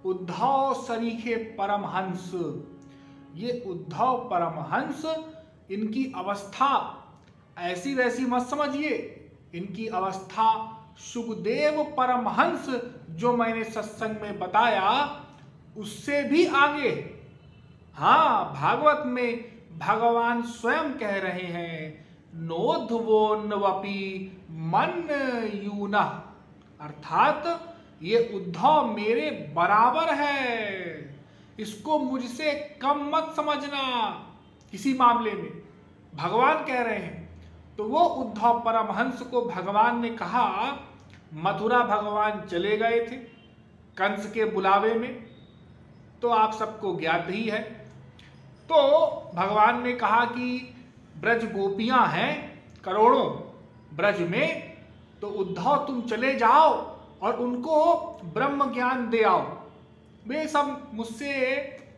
उद्धव सरीखे परमहंस, ये उद्धव परमहंस, इनकी अवस्था ऐसी वैसी मत समझिए, इनकी अवस्था सुखदेव परमहंस जो मैंने सत्संग में बताया उससे भी आगे। हाँ, भागवत में भगवान स्वयं कह रहे हैं नोध्वोन्वपि मन यूना, अर्थात ये उद्धव मेरे बराबर है, इसको मुझसे कम मत समझना किसी मामले में, भगवान कह रहे हैं। तो वो उद्धव परमहंस को भगवान ने कहा, मथुरा भगवान चले गए थे कंस के बुलावे में, तो आप सबको ज्ञात ही है। तो भगवान ने कहा कि ब्रज गोपियां हैं करोड़ों ब्रज में, तो उद्धव तुम चले जाओ और उनको ब्रह्म ज्ञान दे आओ। वे सब मुझसे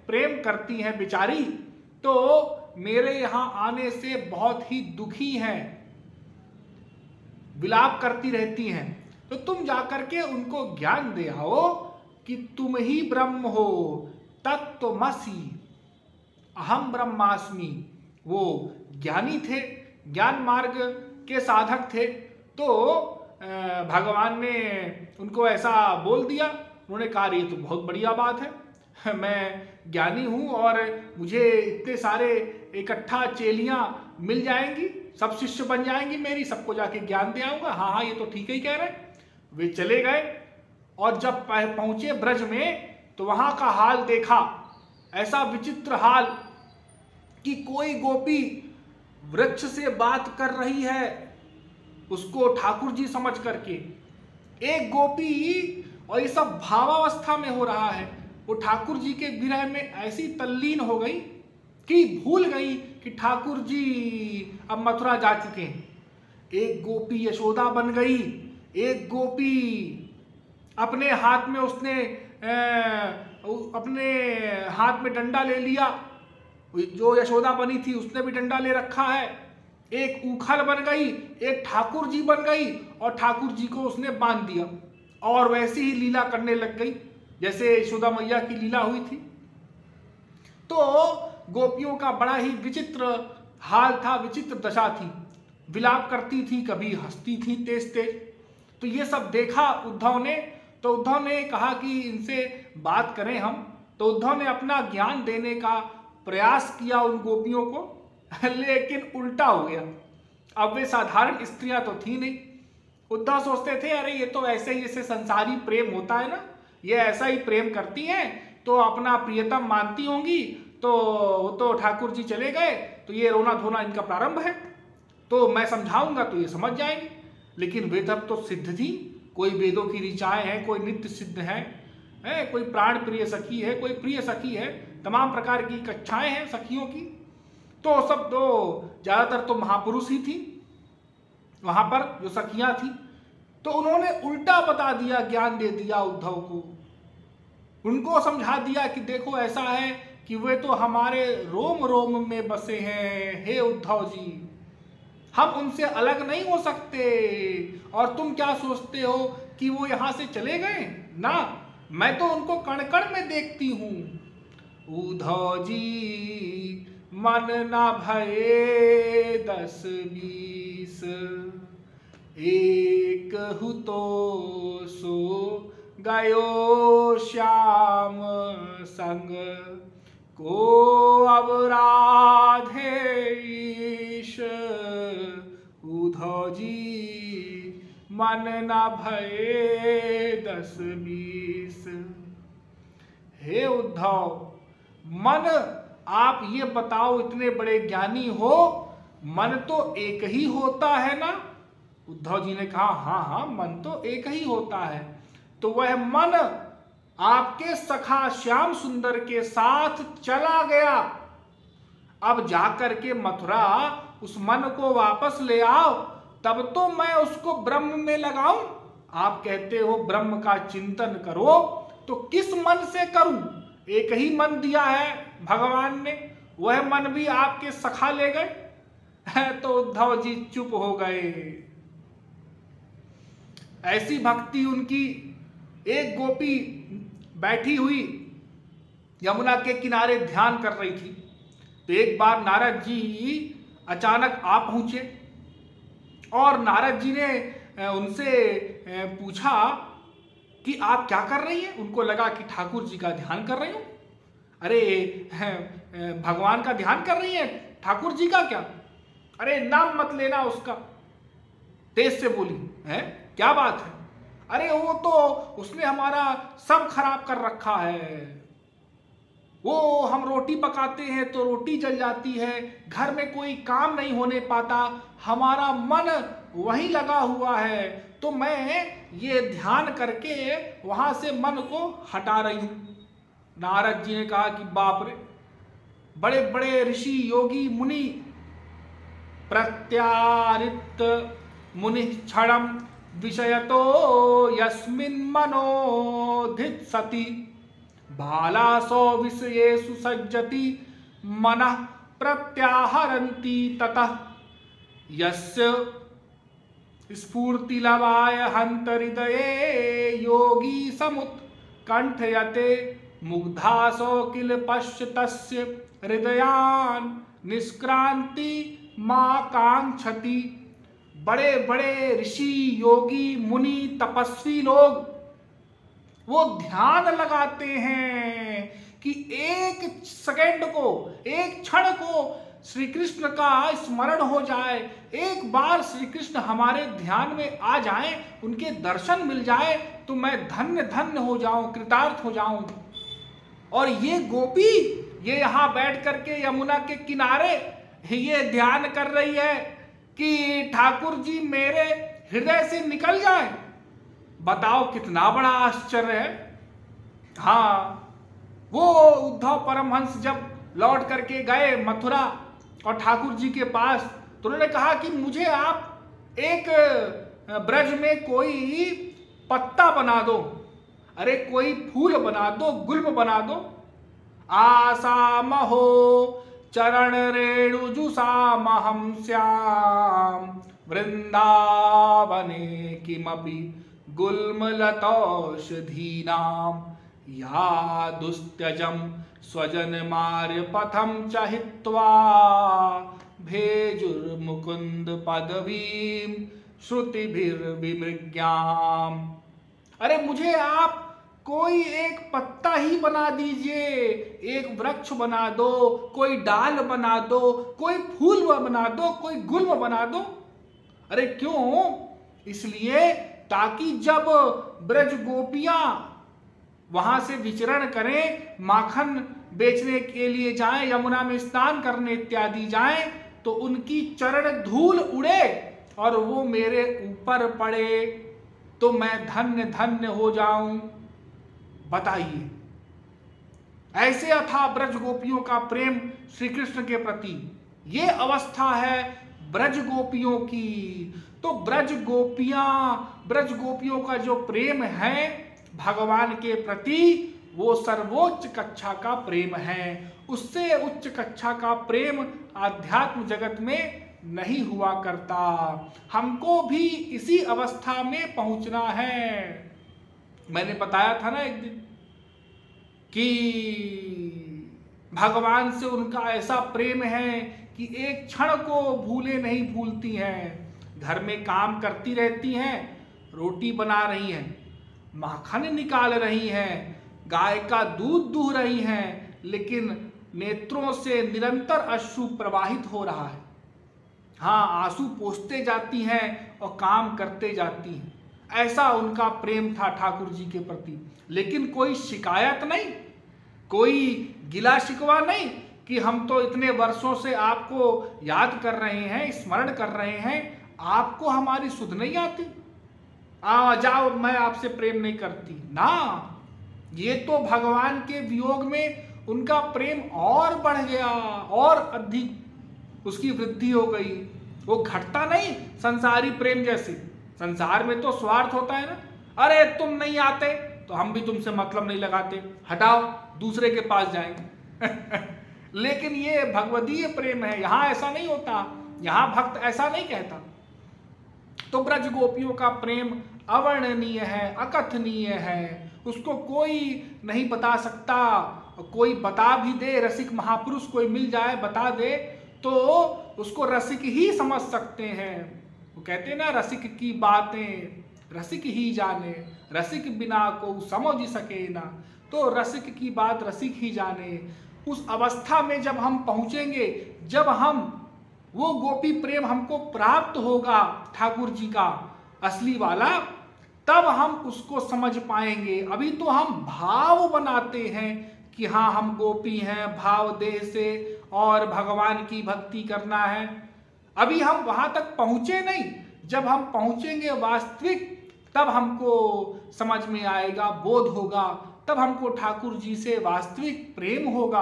प्रेम करती हैं बेचारी, तो मेरे यहां आने से बहुत ही दुखी हैं, विलाप करती रहती हैं, तो तुम जाकर के उनको ज्ञान दे आओ कि तुम ही ब्रह्म हो, तत्त्वमसि अहम ब्रह्मास्मि। वो ज्ञानी थे, ज्ञान मार्ग के साधक थे, तो भगवान ने उनको ऐसा बोल दिया। उन्होंने कहा ये तो बहुत बढ़िया बात है, मैं ज्ञानी हूँ और मुझे इतने सारे इकट्ठा चेलियाँ मिल जाएंगी, सब शिष्य बन जाएंगी मेरी, सबको जाके ज्ञान दे आऊँगा। हाँ हाँ, ये तो ठीक ही कह रहे हैं। वे चले गए और जब पहुँचे ब्रज में तो वहाँ का हाल देखा, ऐसा विचित्र हाल कि कोई गोपी वृक्ष से बात कर रही है, उसको ठाकुर जी समझ करके। एक गोपी, और ये सब भावावस्था में हो रहा है, वो ठाकुर जी के विरह में ऐसी तल्लीन हो गई कि भूल गई कि ठाकुर जी अब मथुरा जा चुके हैं। एक गोपी यशोदा बन गई, एक गोपी अपने हाथ में उसने अपने हाथ में डंडा ले लिया, जो यशोदा बनी थी उसने भी डंडा ले रखा है। एक उखल बन गई, एक ठाकुर जी बन गई और ठाकुर जी को उसने बांध दिया और वैसी ही लीला करने लग गई जैसे यशोदा मैया की लीला हुई थी। तो गोपियों का बड़ा ही विचित्र हाल था, विचित्र दशा थी, विलाप करती थी, कभी हंसती थी तेज तेज। तो ये सब देखा उद्धव ने, तो उद्धव ने कहा कि इनसे बात करें हम। तो उद्धव ने अपना ज्ञान देने का प्रयास किया उन गोपियों को, लेकिन उल्टा हो गया। अब वे साधारण स्त्रियां तो थी नहीं। उद्धव सोचते थे अरे ये तो ऐसे ही जैसे संसारी प्रेम होता है ना, ये ऐसा ही प्रेम करती हैं, तो अपना प्रियतम मानती होंगी, तो ठाकुर जी चले गए तो ये रोना धोना इनका प्रारंभ है, तो मैं समझाऊंगा तो ये समझ जाएंगे। लेकिन वे तब तो सिद्ध थी, कोई वेदों की ऋचाएं हैं, कोई नित्य सिद्ध है, कोई प्राण प्रिय सखी है, कोई प्रिय सखी है, तमाम प्रकार की कक्षाएं हैं सखियों की। तो सब तो ज्यादातर तो महापुरुष ही थी वहां पर जो सखियां थी। तो उन्होंने उल्टा बता दिया, ज्ञान दे दिया उद्धव को, उनको समझा दिया कि देखो ऐसा है कि वे तो हमारे रोम रोम में बसे हैं, हे उद्धव जी, हम उनसे अलग नहीं हो सकते। और तुम क्या सोचते हो कि वो यहां से चले गए? ना, मैं तो उनको कण कण में देखती हूं। उद्धव जी मन न भये 10-20, एक हु तो सो गयो श्याम संग, को अब राधे ईश। उद्धव जी मन न भये 10-20। हे उद्धव, मन, आप ये बताओ, इतने बड़े ज्ञानी हो, मन तो एक ही होता है ना? उद्धव जी ने कहा हाँ हाँ, मन तो एक ही होता है। तो वह मन आपके सखा श्याम सुंदर के साथ चला गया, अब जाकर के मथुरा उस मन को वापस ले आओ, तब तो मैं उसको ब्रह्म में लगाऊं। आप कहते हो ब्रह्म का चिंतन करो, तो किस मन से करूं? एक ही मन दिया है भगवान ने, वह मन भी आपके सखा ले गए। तो उद्धव जी चुप हो गए। ऐसी भक्ति उनकी। एक गोपी बैठी हुई यमुना के किनारे ध्यान कर रही थी। तो एक बार नारद जी अचानक आ पहुंचे और नारद जी ने उनसे पूछा कि आप क्या कर रही हैं। उनको लगा कि ठाकुर जी का ध्यान कर रही हूं। अरे भगवान का ध्यान कर रही है, ठाकुर जी का क्या? अरे नाम मत लेना उसका। तेज से बोली, है क्या बात है? अरे वो तो उसने हमारा सब खराब कर रखा है। वो हम रोटी पकाते हैं तो रोटी जल जाती है, घर में कोई काम नहीं होने पाता, हमारा मन वहीं लगा हुआ है। तो मैं ये ध्यान करके वहां से मन को हटा रही हूं। नारद जी ने कहा कि बाप रे, बड़े बड़े ऋषि योगी मुनि प्रत्यारित मुनि क्षणम विषयतो यस्मिन् मनोधित सति बालासो विषयेषु सज्जति मनः प्रत्याहरन्ति ततः यस्य स्फूर्तिलवाय हन्त हृदये योगी समुत्कण्ठयते मुग्धासो किल पश्य तस्य हृदयान् निष्क्रांति मां कांक्षति। बड़े बड़े ऋषि योगी मुनि तपस्वी लोग वो ध्यान लगाते हैं कि एक सेकंड को, एक क्षण को श्री कृष्ण का स्मरण हो जाए, एक बार श्री कृष्ण हमारे ध्यान में आ जाएं, उनके दर्शन मिल जाए तो मैं धन्य धन्य हो जाऊं, कृतार्थ हो जाऊं। और ये गोपी ये यहां बैठ करके यमुना के किनारे ये ध्यान कर रही है कि ठाकुर जी मेरे हृदय से निकल जाए। बताओ कितना बड़ा आश्चर्य है। हाँ, वो उद्धव परमहंस जब लौट करके गए मथुरा और ठाकुर जी के पास, तो उन्होंने कहा कि मुझे आप एक ब्रज में कोई पत्ता बना दो, अरे कोई फूल बना दो, गुल्म बना दो। आसा महो चरण रेणुजुषामहं श्याम वृंदावने किमपि गुल्मलतौषधीनां या दुस्त्यजं स्वजनमार्य पथं च हित्वा भेजुर्मुकुंद पदवीं श्रुतिभिर्विमृग्याम्। अरे मुझे आप कोई एक पत्ता ही बना दीजिए, एक वृक्ष बना दो, कोई डाल बना दो, कोई फूल बना दो, कोई गुल्म बना दो। अरे क्यों? इसलिए ताकि जब ब्रज गोपियां वहां से विचरण करें, माखन बेचने के लिए जाएं, यमुना में स्नान करने इत्यादि जाएं, तो उनकी चरण धूल उड़े और वो मेरे ऊपर पड़े तो मैं धन्य धन्य हो जाऊं। बताइए, ऐसे अथा ब्रज गोपियों का प्रेम श्री कृष्ण के प्रति। ये अवस्था है ब्रज गोपियों की। तो ब्रज गोपियों का जो प्रेम है भगवान के प्रति, वो सर्वोच्च कक्षा का प्रेम है। उससे उच्च कक्षा का प्रेम आध्यात्म जगत में नहीं हुआ करता। हमको भी इसी अवस्था में पहुंचना है। मैंने बताया था ना एक दिन कि भगवान से उनका ऐसा प्रेम है कि एक क्षण को भूले नहीं भूलती हैं। घर में काम करती रहती हैं, रोटी बना रही हैं, माखन निकाल रही हैं, गाय का दूध दूह रही हैं, लेकिन नेत्रों से निरंतर अश्रु प्रवाहित हो रहा है। हाँ, आंसू पोंछते जाती हैं और काम करते जाती हैं। ऐसा उनका प्रेम था ठाकुर जी के प्रति। लेकिन कोई शिकायत नहीं, कोई गिला शिकवा नहीं कि हम तो इतने वर्षों से आपको याद कर रहे हैं, स्मरण कर रहे हैं, आपको हमारी सुध नहीं आती, जाओ मैं आपसे प्रेम नहीं करती ना। ये तो भगवान के वियोग में उनका प्रेम और बढ़ गया और अधिक उसकी वृद्धि हो गई। वो घटता नहीं संसारी प्रेम जैसे। संसार में तो स्वार्थ होता है ना, अरे तुम नहीं आते तो हम भी तुमसे मतलब नहीं लगाते, हटाओ दूसरे के पास जाएंगे। लेकिन ये भगवदीय प्रेम है, यहाँ ऐसा नहीं होता, यहाँ भक्त ऐसा नहीं कहता। तो ब्रज गोपियों का प्रेम अवर्णनीय है, अकथनीय है। उसको कोई नहीं बता सकता। कोई बता भी दे, रसिक महापुरुष कोई मिल जाए बता दे, तो उसको रसिक ही समझ सकते हैं। वो कहते हैं ना, रसिक की बातें रसिक ही जाने, रसिक बिना को समझ सके ना। तो रसिक की बात रसिक ही जाने। उस अवस्था में जब हम पहुंचेंगे, जब हम वो गोपी प्रेम हमको प्राप्त होगा ठाकुर जी का असली वाला, तब हम उसको समझ पाएंगे। अभी तो हम भाव बनाते हैं कि हाँ हम गोपी हैं, भाव देह से और भगवान की भक्ति करना है। अभी हम वहां तक पहुंचे नहीं। जब हम पहुंचेंगे वास्तविक, तब हमको समझ में आएगा, बोध होगा, तब हमको ठाकुर जी से वास्तविक प्रेम होगा।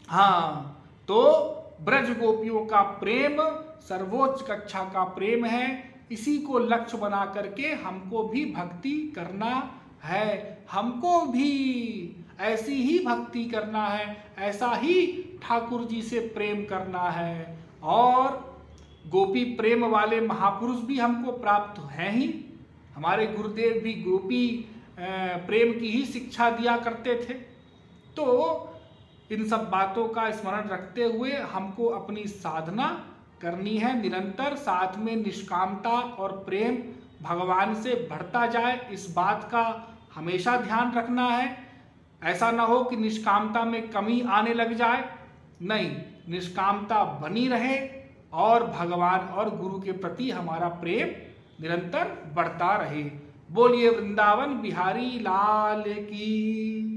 हाँ, तो ब्रज गोपियों का प्रेम सर्वोच्च कक्षा का प्रेम है। इसी को लक्ष्य बना करके हमको भी भक्ति करना है। हमको भी ऐसी ही भक्ति करना है, ऐसा ही ठाकुर जी से प्रेम करना है। और गोपी प्रेम वाले महापुरुष भी हमको प्राप्त हैं ही। हमारे गुरुदेव भी गोपी प्रेम की ही शिक्षा दिया करते थे। तो इन सब बातों का स्मरण रखते हुए हमको अपनी साधना करनी है निरंतर, साथ में निष्कामता और प्रेम भगवान से बढ़ता जाए, इस बात का हमेशा ध्यान रखना है। ऐसा ना हो कि निष्कामता में कमी आने लग जाए, नहीं, निष्कामता बनी रहे और भगवान और गुरु के प्रति हमारा प्रेम निरंतर बढ़ता रहे। बोलिए वृंदावन बिहारी लाल की।